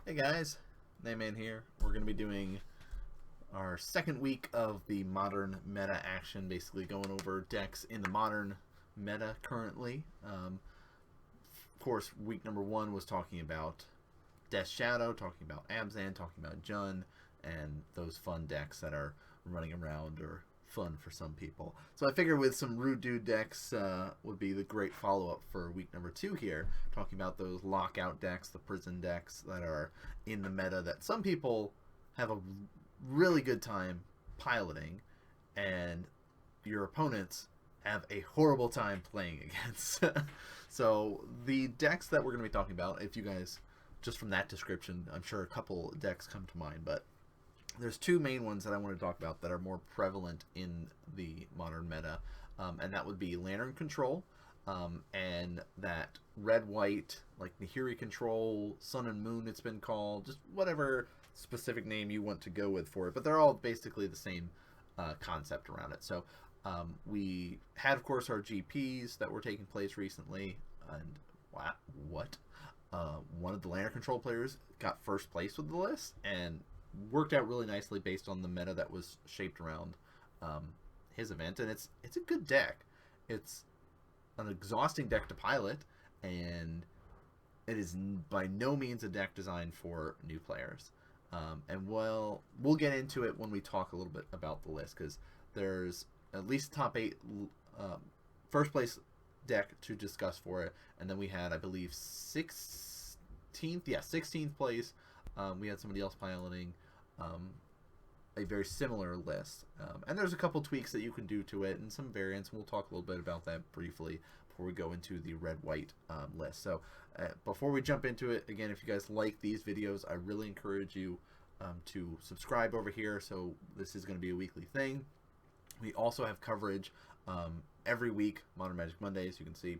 Hey guys, NanMan here. We're going to be doing our second week of the modern meta action, basically going over decks in the modern meta currently. Of course, week number one was talking about Death Shadow, talking about Abzan, talking about Jun, and those fun decks that are running around or fun for some people. So I figured with some Rude Dude decks would be the great follow-up for week number two here, talking about those lockout decks, the prison decks that are in the meta that some people have a really good time piloting, and your opponents have a horrible time playing against. So the decks that we're going to be talking about, if you guys, just from that description, I'm sure a couple decks come to mind, but there's two main ones that I want to talk about that are more prevalent in the modern meta, and that would be Lantern Control, and that red-white, like Nahiri Control, Sun and Moon it's been called, just whatever specific name you want to go with for it, but they're all basically the same concept around it. So we had, of course, our GPs that were taking place recently, and wow, what? One of the Lantern Control players got first place with the list, and worked out really nicely based on the meta that was shaped around his event, and it's a good deck. It's an exhausting deck to pilot, and it is by no means a deck designed for new players. And we'll get into it when we talk a little bit about the list, because there's at least top 8 first place deck to discuss for it, and then we had, I believe, 16th place. We had somebody else piloting a very similar list, and there's a couple tweaks that you can do to it and some variants, and we'll talk a little bit about that briefly before we go into the red-white list. So before we jump into it, again, if you guys like these videos, I really encourage you to subscribe over here. So this is going to be a weekly thing. We also have coverage every week, Modern Magic Mondays. You can see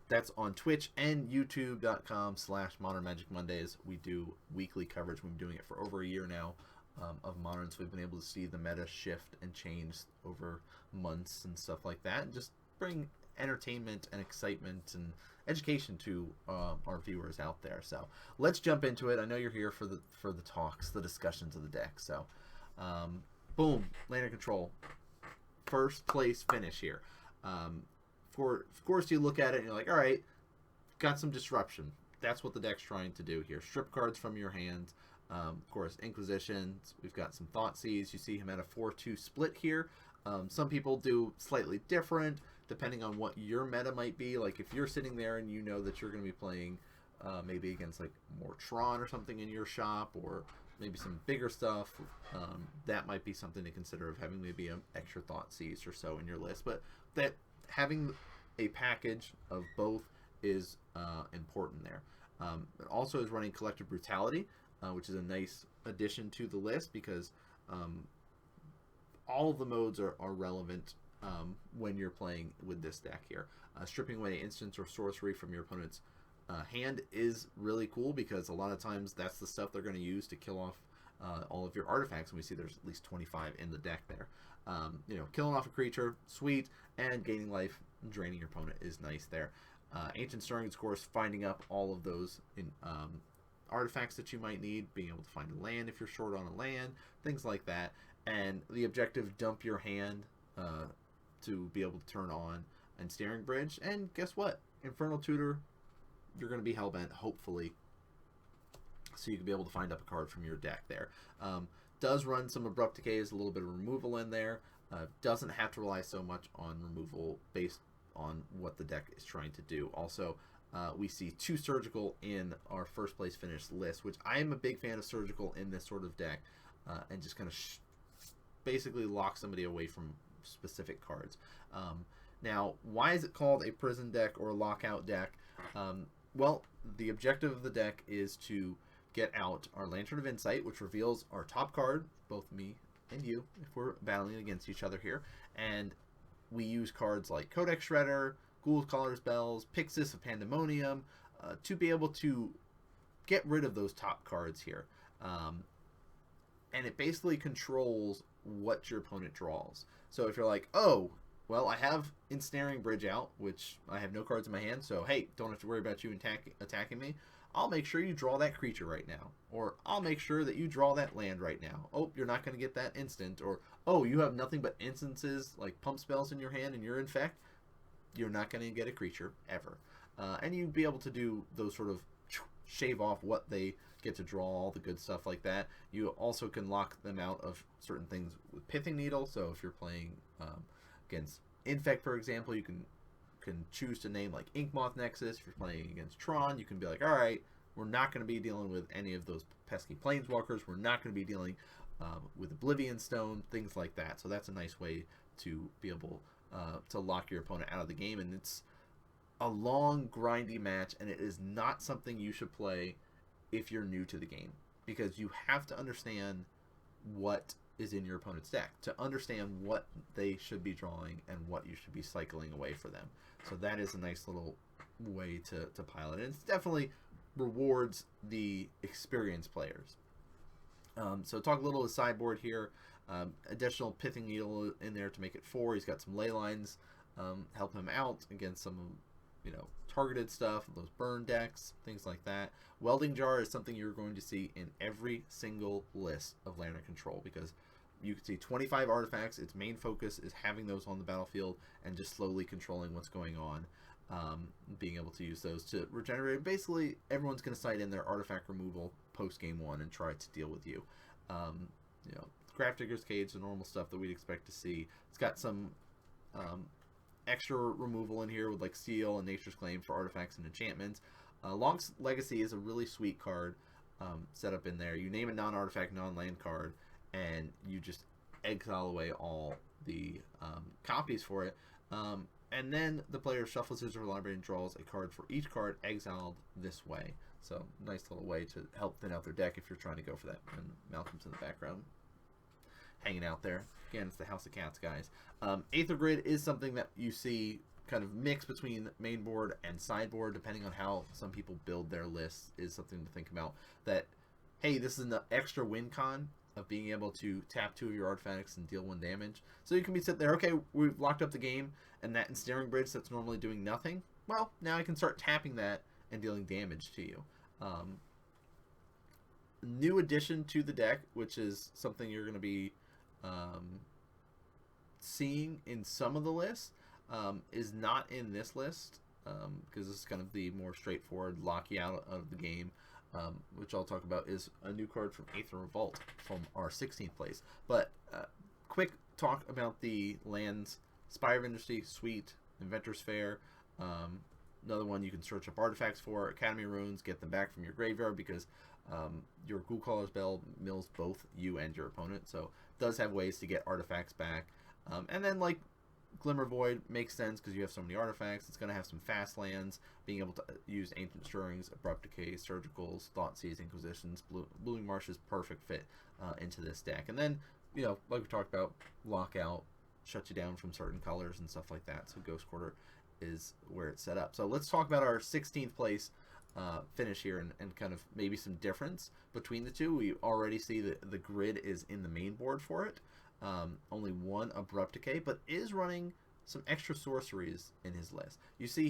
that's on Twitch and YouTube.com/Modern Magic Mondays. We do weekly coverage. We've been doing it for over a year now of Modern, so we've been able to see the meta shift and change over months and stuff like that, and just bring entertainment and excitement and education to our viewers out there. So let's jump into it. I know you're here for the talks, the discussions of the deck. So boom, Lantern Control, first place finish here. Of course, you look at it and you're like, all right, got some disruption. That's what the deck's trying to do here. Strip cards from your hands. Of course, Inquisitions. We've got some Thoughtseize. You see him at a 4-2 split here. Some people do slightly different, depending on what your meta might be. Like, if you're sitting there and you know that you're going to be playing maybe against, like, more Tron or something in your shop, or maybe some bigger stuff, that might be something to consider, of having maybe an extra Thoughtseize or so in your list. But that having a package of both is important there. It also is running Collective Brutality, which is a nice addition to the list, because all of the modes are relevant when you're playing with this deck here. Stripping away instants or sorcery from your opponent's hand is really cool, because a lot of times that's the stuff they're going to use to kill off all of your artifacts, and we see there's at least 25 in the deck there. Killing off a creature, sweet, and gaining life, draining your opponent is nice there. Ancient Stirrings, of course, finding up all of those in artifacts that you might need, being able to find a land if you're short on a land, things like that. And the objective, dump your hand to be able to turn on Ensnaring Bridge. And guess what? Infernal Tutor, you're going to be hellbent, hopefully, so you can be able to find up a card from your deck there. Does run some Abrupt Decays, a little bit of removal in there. Doesn't have to rely so much on removal based on what the deck is trying to do. Also, we see 2 Surgical in our first place finish list, which I am a big fan of Surgical in this sort of deck, and just kind of basically lock somebody away from specific cards. Now, why is it called a prison deck or a lockout deck? Well, the objective of the deck is to get out our Lantern of Insight, which reveals our top card, both me and you, if we're battling against each other here. And we use cards like Codex Shredder, Ghoul's Caller's Bells, Pixis of Pandemonium, to be able to get rid of those top cards here. And it basically controls what your opponent draws. So if you're like, oh, Well, I have Ensnaring Bridge out, which I have no cards in my hand, so hey, don't have to worry about you attacking me. I'll make sure you draw that creature right now. Or I'll make sure that you draw that land right now. Oh, you're not going to get that instant. Or, oh, you have nothing but instances, like pump spells in your hand and you're infect. You're not going to get a creature, ever. And you'd be able to do those sort of shave off what they get to draw, all the good stuff like that. You also can lock them out of certain things with Pithing Needle, so if you're playing against Infect, for example, you can choose to name like Inkmoth Nexus. If you're playing against Tron, you can be like, all right, we're not going to be dealing with any of those pesky Planeswalkers. We're not going to be dealing with Oblivion Stone, things like that. So that's a nice way to be able to lock your opponent out of the game. And it's a long, grindy match, and it is not something you should play if you're new to the game, because you have to understand what is in your opponent's deck to understand what they should be drawing and what you should be cycling away for them. So that is a nice little way to pilot. And it's definitely rewards the experienced players. So talk a little of the sideboard here. Additional Pithing Needle in there to make it 4. He's got some ley lines, help him out against some, targeted stuff, those burn decks, things like that. Welding Jar is something you're going to see in every single list of Land Control, because you can see 25 artifacts. Its main focus is having those on the battlefield and just slowly controlling what's going on, being able to use those to regenerate. Basically, everyone's going to cite in their artifact removal post game 1 and try to deal with you. Gravedigger's Cage, the normal stuff that we'd expect to see. It's got some extra removal in here with like Seal and Nature's Claim for artifacts and enchantments. Long's Legacy is a really sweet card set up in there. You name a non-artifact, non-land card, and you just exile away all the copies for it. And then the player shuffles his library and draws a card for each card exiled this way. So nice little way to help thin out their deck if you're trying to go for that. And Malcolm's in the background hanging out there. Again, it's the House of Cats guys. Aether Grid is something that you see kind of mix between main board and sideboard, depending on how some people build their lists, is something to think about. That, hey, this is an extra win con of being able to tap 2 of your artifacts and deal 1 damage. So you can be sitting there, okay, we've locked up the game, and that Ensnaring Bridge that's normally doing nothing, well, now I can start tapping that and dealing damage to you. New addition to the deck, which is something you're going to be seeing in some of the lists, is not in this list, because this is kind of the more straightforward lock you out of the game, which I'll talk about, is a new card from Aether Revolt from our 16th place. But quick talk about the lands. Spire of Industry, sweet. Inventor's Fair, another one you can search up artifacts for. Academy Runes, get them back from your graveyard, because your Ghoulcaller's Bell mills both you and your opponent, so it does have ways to get artifacts back. And then like Glimmer Void makes sense because you have so many artifacts. It's going to have some fast lands, being able to use Ancient Stirrings, Abrupt Decay, Surgicals, Thoughtseize, Inquisitions. Blooming Marsh is perfect fit into this deck. And then, like we talked about, Lockout, shut you down from certain colors and stuff like that. So Ghost Quarter is where it's set up. So let's talk about our 16th place finish here, and kind of maybe some difference between the two. We already see that the grid is in the main board for it. Only 1 Abrupt Decay, but is running some extra sorceries in his list. You see,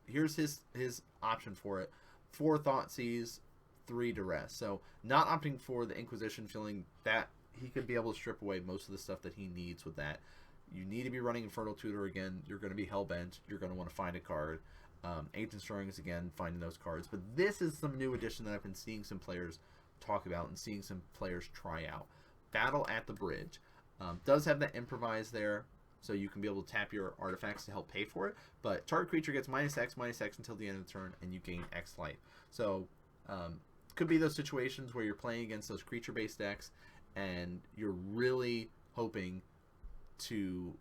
here's his option for it: 4 Thoughtseize, 3 Duress. So not opting for the Inquisition, feeling that he could be able to strip away most of the stuff that he needs with that. You need to be running Infernal Tutor again. You're going to be hellbent. You're going to want to find a card. Ancient Stirrings again, finding those cards. But this is some new addition that I've been seeing some players talk about and seeing some players try out. Battle at the Bridge. Does have that improvise there, so you can be able to tap your artifacts to help pay for it, but target creature gets -X until the end of the turn, and you gain X life. So could be those situations where you're playing against those creature-based decks, and you're really hoping to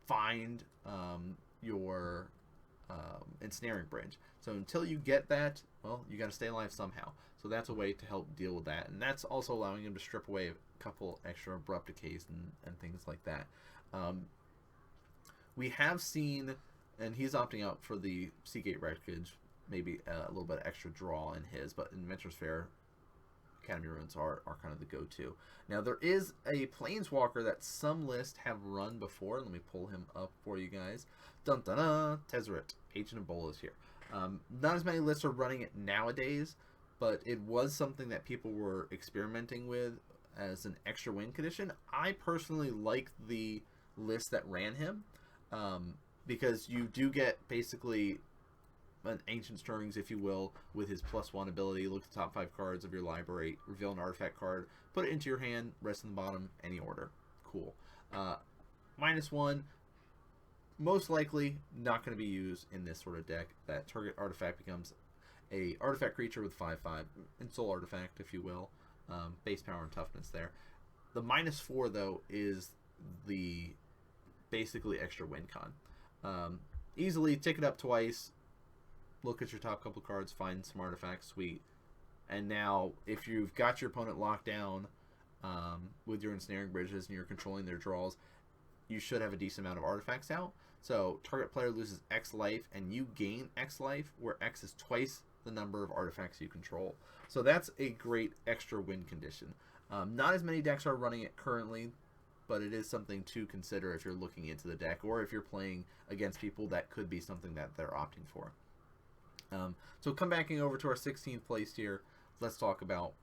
find your Ensnaring Bridge. So until you get that, well, you got to stay alive somehow. So that's a way to help deal with that, and that's also allowing him to strip away a couple extra Abrupt Decays and things like that. We have seen, and he's opting out for the Seagate Wreckage, maybe a little bit extra draw in his, but Inventor's Fair Academy Ruins are kind of the go-to. Now, there is a Planeswalker that some lists have run before. Let me pull him up for you guys. Dun dun dun! Tezzeret, Agent of Bolas here. Not as many lists are running it nowadays, but it was something that people were experimenting with as an extra win condition. I personally like the list that ran him, because you do get basically an Ancient Stirrings, if you will, with his +1 ability. Look at the top 5 cards of your library, reveal an artifact card, put it into your hand, rest in the bottom, any order. Cool. -1, most likely not going to be used in this sort of deck. That target artifact becomes a artifact creature with 5/5, Insole Artifact, if you will. Base power and toughness there. The -4, though, is the basically extra win con. Easily tick it up twice, look at your top couple cards, find some artifacts, sweet. And now, if you've got your opponent locked down with your Ensnaring Bridges and you're controlling their draws, you should have a decent amount of artifacts out. So, target player loses X life, and you gain X life, where X is twice the number of artifacts you control. So that's a great extra win condition. Not as many decks are running it currently, but it is something to consider if you're looking into the deck, or if you're playing against people that could be something that they're opting for. So come backing over to our 16th place here, let's talk about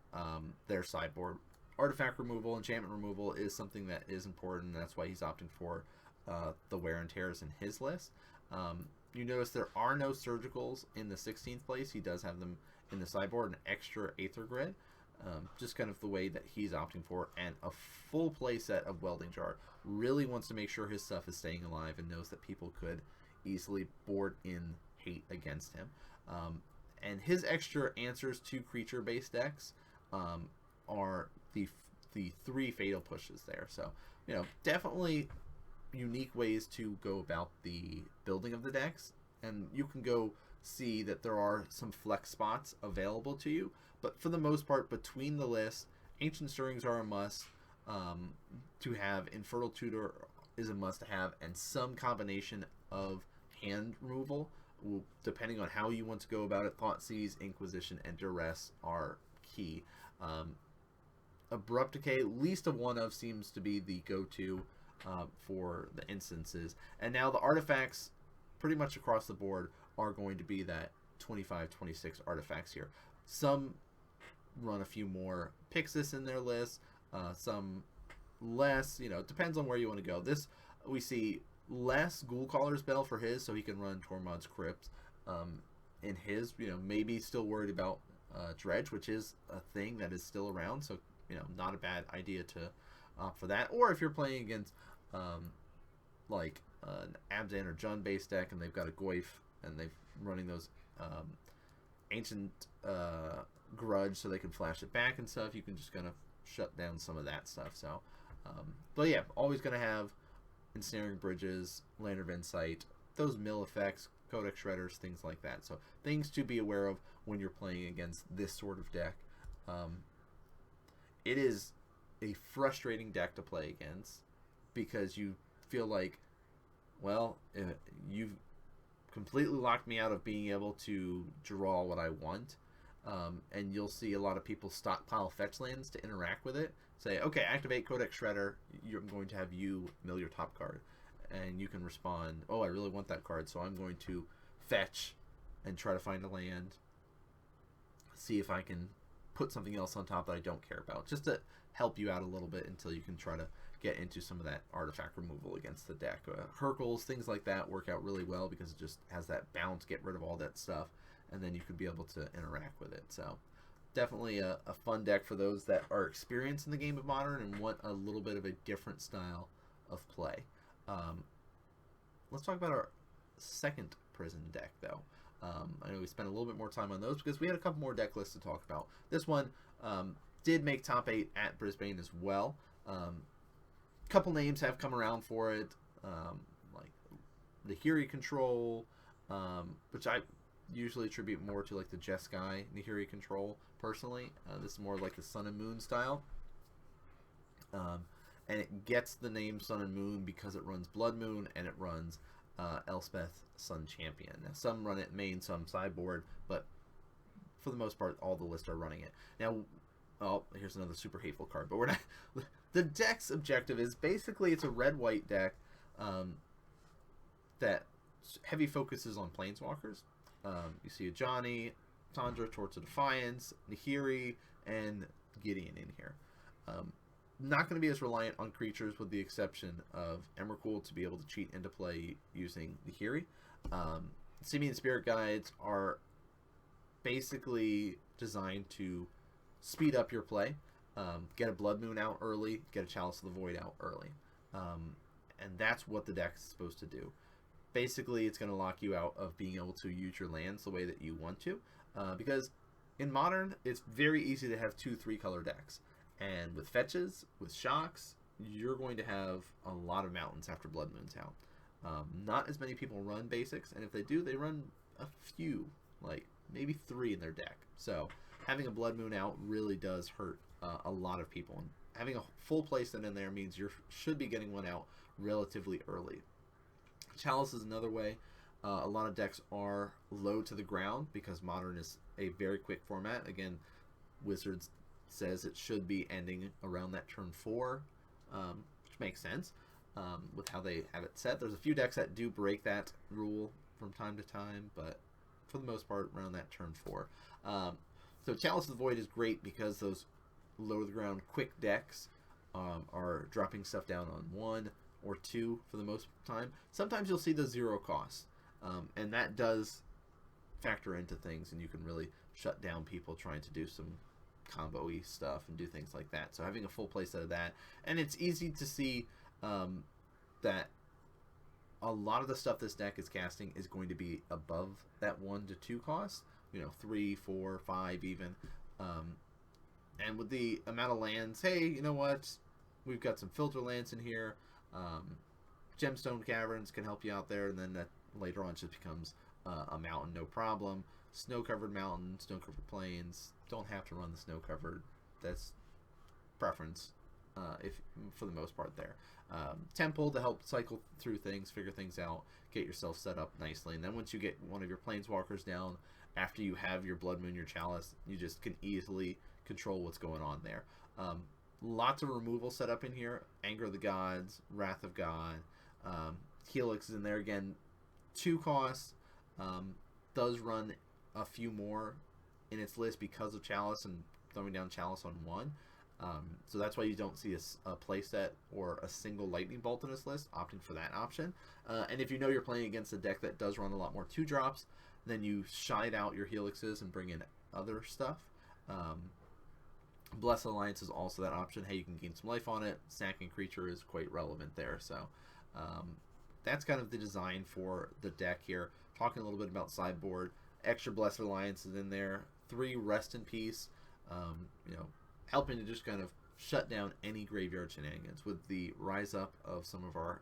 their sideboard. Artifact removal, enchantment removal is something that is important. That's why he's opting for the wear and tears in his list. You notice there are no surgicals in the 16th place. He does have them in the sideboard, an extra Aether Grid. Just kind of the way that he's opting for, and a full play set of Welding Jar. Really wants to make sure his stuff is staying alive and knows that people could easily board in hate against him. And his extra answers to creature-based decks are the 3 fatal pushes there. So, you know, definitely unique ways to go about the building of the decks, and you can go see that there are some flex spots available to you, but for the most part, between the lists, Ancient Stirrings are a must to have, Infertile Tutor is a must to have, and some combination of hand removal, depending on how you want to go about it. Thoughtseize, Inquisition, and Duress are key. Abrupt Decay, least of one of, seems to be the go-to for the instances. And now the artifacts, pretty much across the board, are going to be that 25-26 artifacts here. Some run a few more Pixis in their list, some less, you know, it depends on where you want to go. This, we see less Ghoul Caller's Bell for his, so he can run Tormod's Crypt in his, you know, maybe still worried about Dredge, which is a thing that is still around, so, you know, not a bad idea to opt for that. Or if you're playing against like an Abzan or Jund based deck, and they've got a Goyf, and they're running those Ancient Grudge, so they can flash it back and stuff, you can just kind of shut down some of that stuff. So, but yeah, always going to have Ensnaring Bridges, Lantern of Insight, those mill effects, Codex Shredders, things like that. So things to be aware of when you're playing against this sort of deck. It is a frustrating deck to play against, because you feel like, well, you've completely locked me out of being able to draw what I want. And you'll see a lot of people stockpile fetch lands to interact with it. Say, okay, activate Codex Shredder, I'm going to have you mill your top card. And you can respond, oh, I really want that card, so I'm going to fetch and try to find a land. See if I can put something else on top that I don't care about, just to help you out a little bit until you can try to get into some of that artifact removal against the deck. Hercules, things like that work out really well, because it just has that bounce, get rid of all that stuff, and then you could be able to interact with it. So definitely a fun deck for those that are experienced in the game of Modern and want a little bit of a different style of play. Let's talk about our second prison deck, though. I know we spent a little bit more time on those because we had a couple more deck lists to talk about. This one did make top 8 at Brisbane as well. Couple names have come around for it, like Nahiri Control, which I usually attribute more to like the Jeskai Nahiri Control personally. This is more like the Sun and Moon style. And it gets the name Sun and Moon because it runs Blood Moon and it runs Elspeth Sun Champion. Now, some run it main, some sideboard, but for the most part, all the lists are running it. Now, Oh, here's another super hateful card, but we're not. The deck's objective is basically it's a red-white deck um, that heavy focuses on planeswalkers. You see a Johnny, Tundra, Torch of Defiance, Nahiri, and Gideon in here. Not going to be as reliant on creatures with the exception of Emrakul to be able to cheat into play using Nahiri. Simian Spirit Guides are basically designed to speed up your play, get a Blood Moon out early, get a Chalice of the Void out early. And that's what the deck is supposed to do. Basically, it's going to lock you out of being able to use your lands the way that you want to. Because in Modern, it's very easy to have 2-3 color decks. And with fetches, with shocks, you're going to have a lot of mountains after Blood Moon's out. Not as many people run basics, and if they do, they run a few, like maybe 3 in their deck. So having a Blood Moon out really does hurt a lot of people. And having a full playset in there means you should be getting one out relatively early. Chalice is another way. A lot of decks are low to the ground because Modern is a very quick format. Again, Wizards says it should be ending around that turn 4, which makes sense with how they have it set. There's a few decks that do break that rule from time to time, but for the most part, around that turn 4. So Chalice of the Void is great because those low to the ground quick decks are dropping stuff down on 1 or 2 for the most time. Sometimes you'll see the 0 cost, and that does factor into things, and you can really shut down people trying to do some combo-y stuff and do things like that. So having a full playset of that, and it's easy to see that a lot of the stuff this deck is casting is going to be above that 1 to 2 cost, 3, 4, 5 even. And with the amount of lands, hey, you know what? We've got some filter lands in here. Gemstone Caverns can help you out there, and then that later on just becomes a mountain, no problem. Snow-covered mountain, snow-covered plains. Don't have to run the snow-covered. That's preference, if for the most part there. Temple to help cycle through things, figure things out, get yourself set up nicely. And then once you get one of your planeswalkers down, after you have your Blood Moon, your Chalice, you just can easily control what's going on there. Lots of removal set up in here. Anger of the Gods, Wrath of God. Helix is in there again. 2 costs. Does run a few more in its list because of Chalice and throwing down Chalice on 1. So that's why you don't see a playset or a single Lightning Bolt in this list, opting for that option. And if you know you're playing against a deck that does run a lot more 2-drops, then you shide out your Helixes and bring in other stuff. Blessed Alliance is also that option. Hey, you can gain some life on it. Snacking creature is quite relevant there. So that's kind of the design for the deck here. Talking a little bit about sideboard. Extra Blessed Alliance is in there. 3 Rest in Peace. Helping to just kind of shut down any graveyard shenanigans. With the rise up of some of our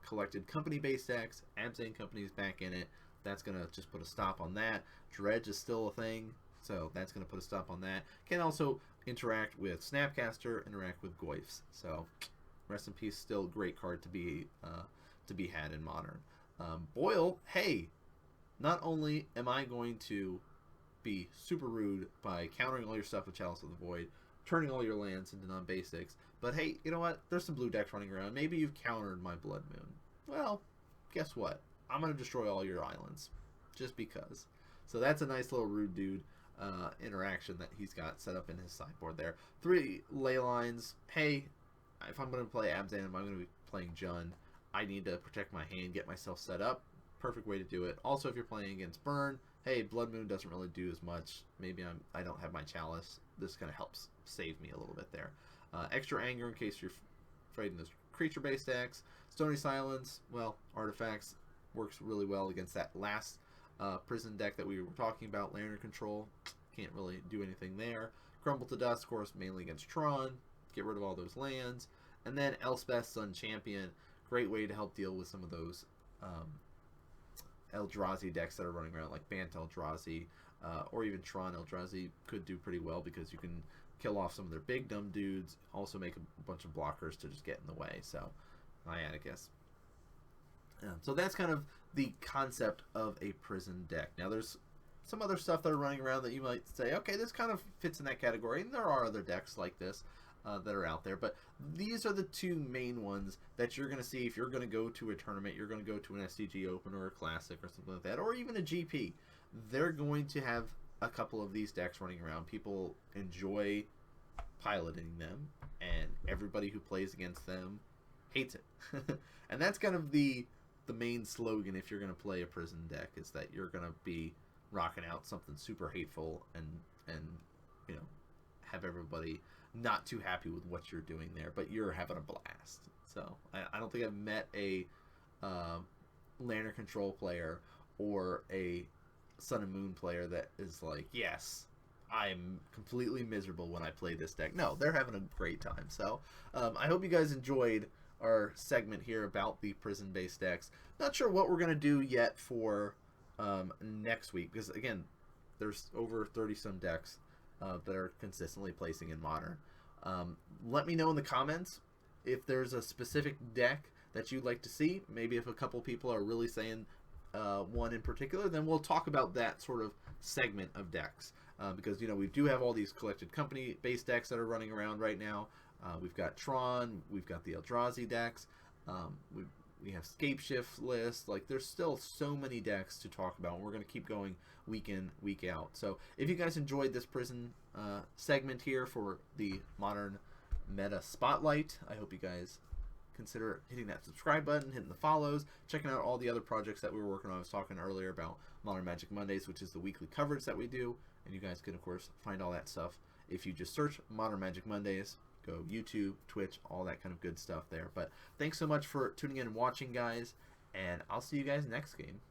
collected company-based decks, Abzan Company's back in it. That's going to just put a stop on that. Dredge is still a thing, so that's going to put a stop on that. Can also interact with Snapcaster, interact with Goyfs. So Rest in Peace, still a great card to be had in Modern. Boil, hey, not only am I going to be super rude by countering all your stuff with Chalice of the Void, turning all your lands into non-basics, but hey, you know what? There's some blue decks running around. Maybe you've countered my Blood Moon. Well, guess what? I'm going to destroy all your islands. Just because. So that's a nice little rude dude interaction that he's got set up in his sideboard there. 3 ley lines. Hey, if I'm going to play Abzan, if I'm going to be playing Jund, I need to protect my hand, get myself set up. Perfect way to do it. Also, if you're playing against Burn, hey, Blood Moon doesn't really do as much. Maybe I don't have my Chalice. This kind of helps save me a little bit there. Extra anger in case you're fighting those creature-based decks. Stony Silence, well, artifacts works really well against that last prison deck that we were talking about, Lantern Control. Can't really do anything there. Crumble to Dust, of course, mainly against Tron. Get rid of all those lands. And then Elspeth, Sun Champion. Great way to help deal with some of those Eldrazi decks that are running around, like Bant Eldrazi, or even Tron Eldrazi could do pretty well because you can kill off some of their big dumb dudes, also make a bunch of blockers to just get in the way. So, Iatticus. So that's kind of the concept of a prison deck. Now there's some other stuff that are running around that you might say, okay, this kind of fits in that category. And there are other decks like this that are out there. But these are the two main ones that you're going to see if you're going to go to a tournament, you're going to go to an SCG Open or a Classic or something like that, or even a GP. They're going to have a couple of these decks running around. People enjoy piloting them, and everybody who plays against them hates it. And that's kind of the main slogan if you're going to play a prison deck, is that you're going to be rocking out something super hateful and you know, have everybody not too happy with what you're doing there, but you're having a blast. So I don't think I've met a Lantern Control player or a Sun and Moon player that is like, yes, I'm completely miserable when I play this deck. No, they're having a great time. So I hope you guys enjoyed our segment here about the prison-based decks. Not sure what we're going to do yet for next week, because again, there's over 30-some decks that are consistently placing in Modern. Let me know in the comments if there's a specific deck that you'd like to see. Maybe if a couple people are really saying one in particular, then we'll talk about that sort of segment of decks. Because, you know, we do have all these collected company-based decks that are running around right now. We've got Tron, we've got the Eldrazi decks, we have Scapeshift list. Like, there's still so many decks to talk about, and we're going to keep going week in, week out. So if you guys enjoyed this prison segment here for the Modern Meta Spotlight, I hope you guys consider hitting that subscribe button, hitting the follows, checking out all the other projects that we were working on. I was talking earlier about Modern Magic Mondays, which is the weekly coverage that we do, and you guys can, of course, find all that stuff if you just search Modern Magic Mondays. Go YouTube, Twitch, all that kind of good stuff there. But thanks so much for tuning in and watching, guys, and I'll see you guys next game.